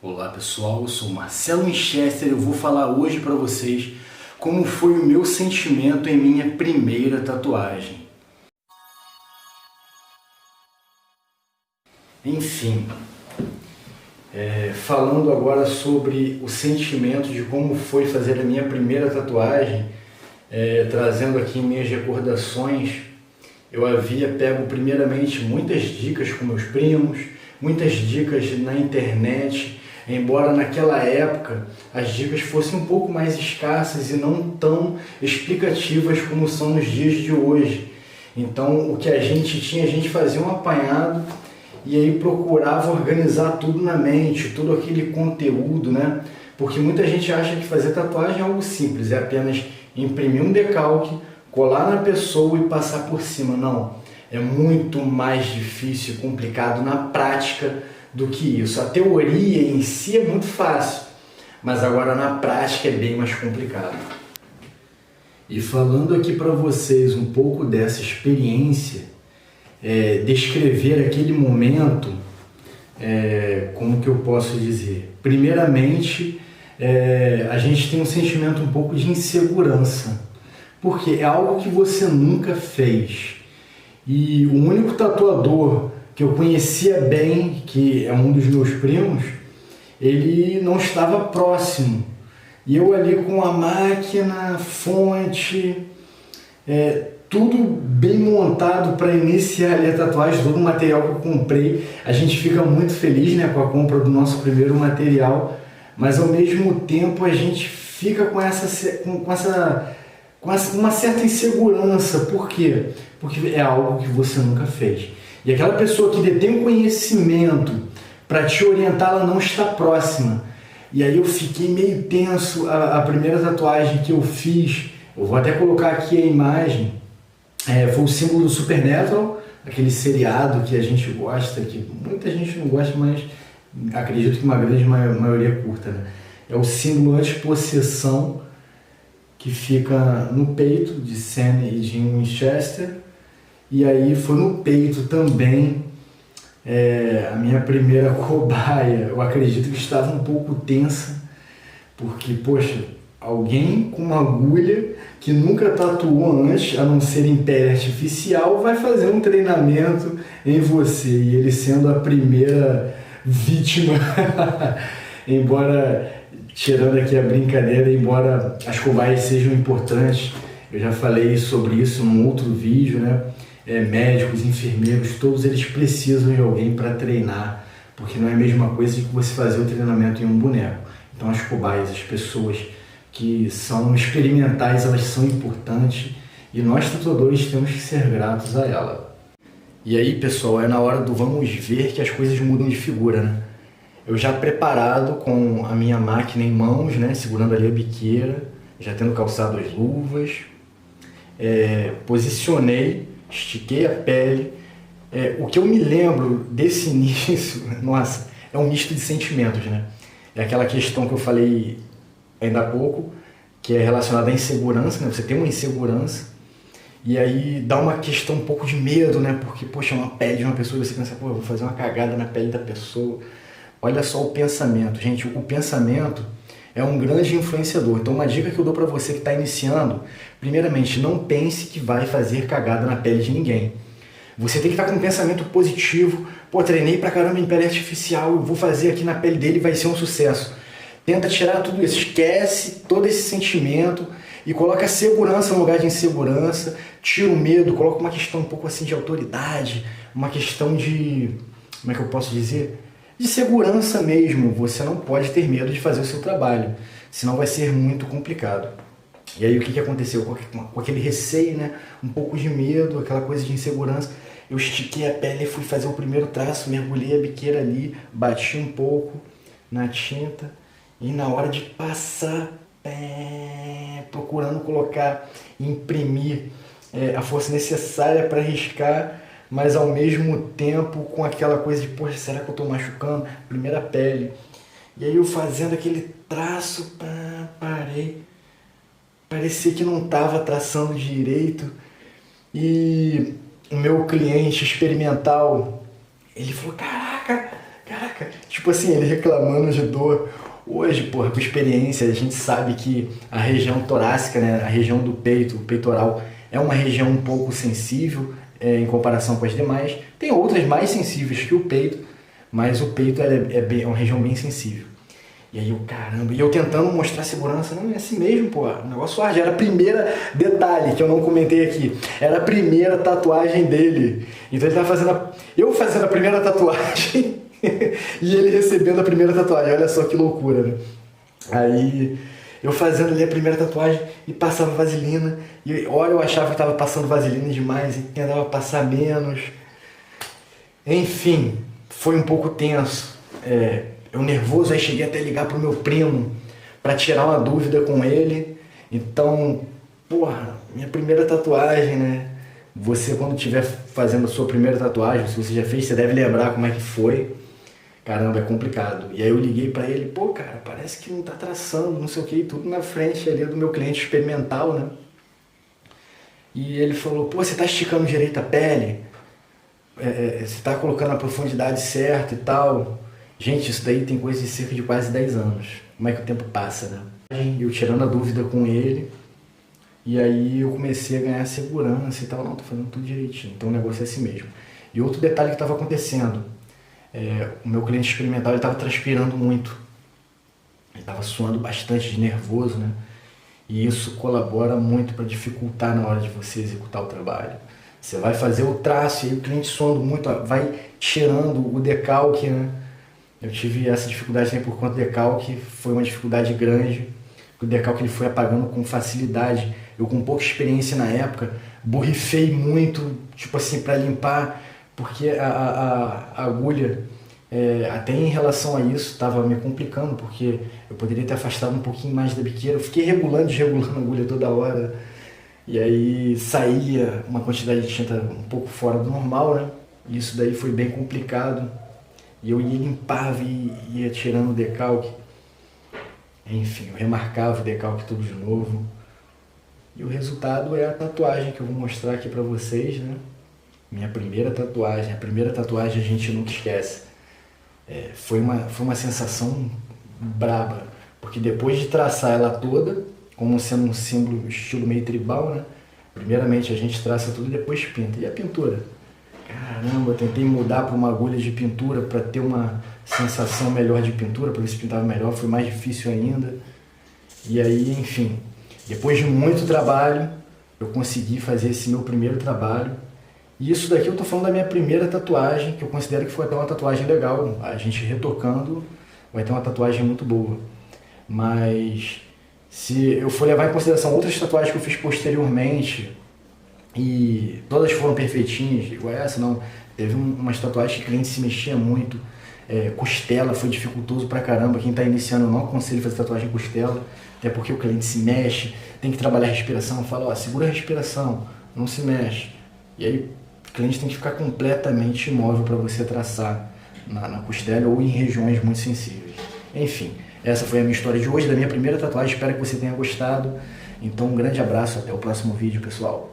Olá pessoal, eu sou Marcelo Winchester e eu vou falar hoje para vocês como foi o meu sentimento em minha primeira tatuagem. Enfim, falando agora sobre o sentimento de como foi fazer a minha primeira tatuagem, trazendo aqui minhas recordações, eu havia pego primeiramente muitas dicas com meus primos, muitas dicas na internet, embora naquela época as dicas fossem um pouco mais escassas e não tão explicativas como são nos dias de hoje. Então o que a gente tinha, a gente fazia um apanhado e aí procurava organizar tudo na mente, todo aquele conteúdo, né? Porque muita gente acha que fazer tatuagem é algo simples, é apenas imprimir um decalque, colar na pessoa e passar por cima. Não, é muito mais difícil e complicado na prática do que isso. A teoria em si é muito fácil, mas agora na prática é bem mais complicado. E falando aqui para vocês um pouco dessa experiência, descrever aquele momento, como que eu posso dizer? Primeiramente, a gente tem um sentimento um pouco de insegurança, porque é algo que você nunca fez. E o único tatuador que eu conhecia bem, que é um dos meus primos, ele não estava próximo. E eu ali com a máquina, fonte, tudo bem montado para iniciar ali a tatuagem, todo o material que eu comprei. A gente fica muito feliz, né, com a compra do nosso primeiro material, mas ao mesmo tempo a gente fica com uma certa insegurança. Por quê? Porque é algo que você nunca fez. E aquela pessoa que detém o conhecimento para te orientar, ela não está próxima. E aí eu fiquei meio tenso. A primeira tatuagem que eu fiz, eu vou até colocar aqui a imagem, foi o símbolo do Supernatural, aquele seriado que a gente gosta, que muita gente não gosta, mas acredito que uma grande maioria curta, né? É o símbolo anti-possessão que fica no peito de Sam e Jim Winchester. E aí foi no peito também a minha primeira cobaia. Eu acredito que estava um pouco tensa, porque, poxa, alguém com uma agulha que nunca tatuou antes, a não ser em pele artificial, vai fazer um treinamento em você. E ele sendo a primeira vítima, embora, tirando aqui a brincadeira, embora as cobaias sejam importantes, eu já falei sobre isso num outro vídeo, né? Médicos, enfermeiros, todos eles precisam de alguém para treinar, porque não é a mesma coisa que você fazer o treinamento em um boneco. Então as cobaias, as pessoas que são experimentais, elas são importantes e nós tatuadores temos que ser gratos a ela. E aí, pessoal, é na hora do vamos ver que as coisas mudam de figura, né? Eu já preparado com a minha máquina em mãos, né, segurando ali a biqueira, já tendo calçado as luvas, posicionei, estiquei a pele. O que eu me lembro desse início, nossa, é um misto de sentimentos, né? É aquela questão que eu falei ainda há pouco, que é relacionada à insegurança, né? Você tem uma insegurança, e aí dá uma questão um pouco de medo, né? Porque, poxa, é uma pele de uma pessoa e você pensa, pô, eu vou fazer uma cagada na pele da pessoa. Olha só o pensamento, gente, o pensamento é um grande influenciador. Então uma dica que eu dou para você que está iniciando, primeiramente, não pense que vai fazer cagada na pele de ninguém. Você tem que estar com um pensamento positivo. Pô, treinei pra caramba em pele artificial, eu vou fazer aqui na pele dele e vai ser um sucesso. Tenta tirar tudo isso, esquece todo esse sentimento e coloca a segurança no lugar de insegurança, tira o medo, coloca uma questão um pouco assim de autoridade, uma questão de, como é que eu posso dizer? De segurança mesmo. Você não pode ter medo de fazer o seu trabalho, senão vai ser muito complicado. E aí o que aconteceu? Com aquele receio, né? Um pouco de medo, aquela coisa de insegurança, eu estiquei a pele e fui fazer o primeiro traço, mergulhei a biqueira ali, bati um pouco na tinta e na hora de passar, procurando colocar, imprimir a força necessária para riscar, mas ao mesmo tempo com aquela coisa de, poxa, será que eu estou machucando? Primeira pele. E aí eu fazendo aquele traço, parei. Parecia que não estava traçando direito. E o meu cliente experimental, ele falou, caraca, Tipo assim, ele reclamando de dor. Hoje, porra, com experiência, a gente sabe que a região torácica, né, a região do peito, o peitoral, é uma região um pouco sensível em comparação com as demais. Tem outras mais sensíveis que o peito, mas o peito é uma região bem sensível. E aí eu, caramba, e eu tentando mostrar segurança, não, é assim mesmo, pô, o negócio arde. Era a primeira, detalhe que eu não comentei aqui, era a primeira tatuagem dele. Então ele tava fazendo, eu fazendo a primeira tatuagem e ele recebendo a primeira tatuagem, olha só que loucura, né? Aí eu fazendo ali a primeira tatuagem e passava vaselina, e olha, eu achava que tava passando vaselina demais e tentava passar menos. Enfim, foi um pouco tenso. Eu nervoso, aí cheguei até a ligar pro meu primo para tirar uma dúvida com ele. Então, porra, minha primeira tatuagem, né? Você, quando estiver fazendo a sua primeira tatuagem, se você já fez, você deve lembrar como é que foi. Caramba, é complicado. E aí eu liguei para ele, pô, cara, parece que não tá traçando, não sei o que, tudo na frente ali do meu cliente experimental, né? E ele falou, pô, você tá esticando direito a pele? Você tá colocando a profundidade certa e tal? Gente, isso daí tem coisa de cerca de quase 10 anos. Como é que o tempo passa, né? Eu tirando a dúvida com ele, e aí eu comecei a ganhar segurança e tal. Não, tô fazendo tudo direitinho, então o negócio é assim mesmo. E outro detalhe que estava acontecendo, o meu cliente experimental, ele estava transpirando muito. Ele estava suando bastante de nervoso, né? E isso colabora muito para dificultar na hora de você executar o trabalho. Você vai fazer o traço e aí o cliente suando muito, vai tirando o decalque, né? Eu tive essa dificuldade também por conta do decalque, foi uma dificuldade grande. O decalque ele foi apagando com facilidade. Eu, com pouca experiência na época, borrifei muito, tipo assim, para limpar, porque a agulha, até em relação a isso, estava me complicando, porque eu poderia ter afastado um pouquinho mais da biqueira. Eu fiquei regulando, desregulando a agulha toda hora, e aí saía uma quantidade de tinta um pouco fora do normal, né? E isso daí foi bem complicado. E eu ia limpava e ia tirando o decalque. Enfim, eu remarcava o decalque tudo de novo. E o resultado é a tatuagem que eu vou mostrar aqui pra vocês, né? Minha primeira tatuagem. A primeira tatuagem a gente nunca esquece. Foi uma sensação braba. Porque depois de traçar ela toda, como sendo um símbolo estilo meio tribal, né? Primeiramente a gente traça tudo e depois pinta. E a pintura? Caramba, eu tentei mudar para uma agulha de pintura para ter uma sensação melhor de pintura, para ver se pintava melhor, foi mais difícil ainda. E aí, enfim, depois de muito trabalho, eu consegui fazer esse meu primeiro trabalho. E isso daqui eu tô falando da minha primeira tatuagem, que eu considero que foi até uma tatuagem legal. A gente retocando vai ter uma tatuagem muito boa. Mas se eu for levar em consideração outras tatuagens que eu fiz posteriormente, e todas foram perfeitinhas, igual essa, não. Teve umas tatuagens que o cliente se mexia muito, costela foi dificultoso pra caramba. Quem tá iniciando, eu não aconselho fazer tatuagem em costela, até porque o cliente se mexe, tem que trabalhar a respiração. Eu falo, ó, segura a respiração, não se mexe. E aí o cliente tem que ficar completamente imóvel para você traçar na costela ou em regiões muito sensíveis. Enfim, essa foi a minha história de hoje, da minha primeira tatuagem. Espero que você tenha gostado. Então um grande abraço, até o próximo vídeo, pessoal.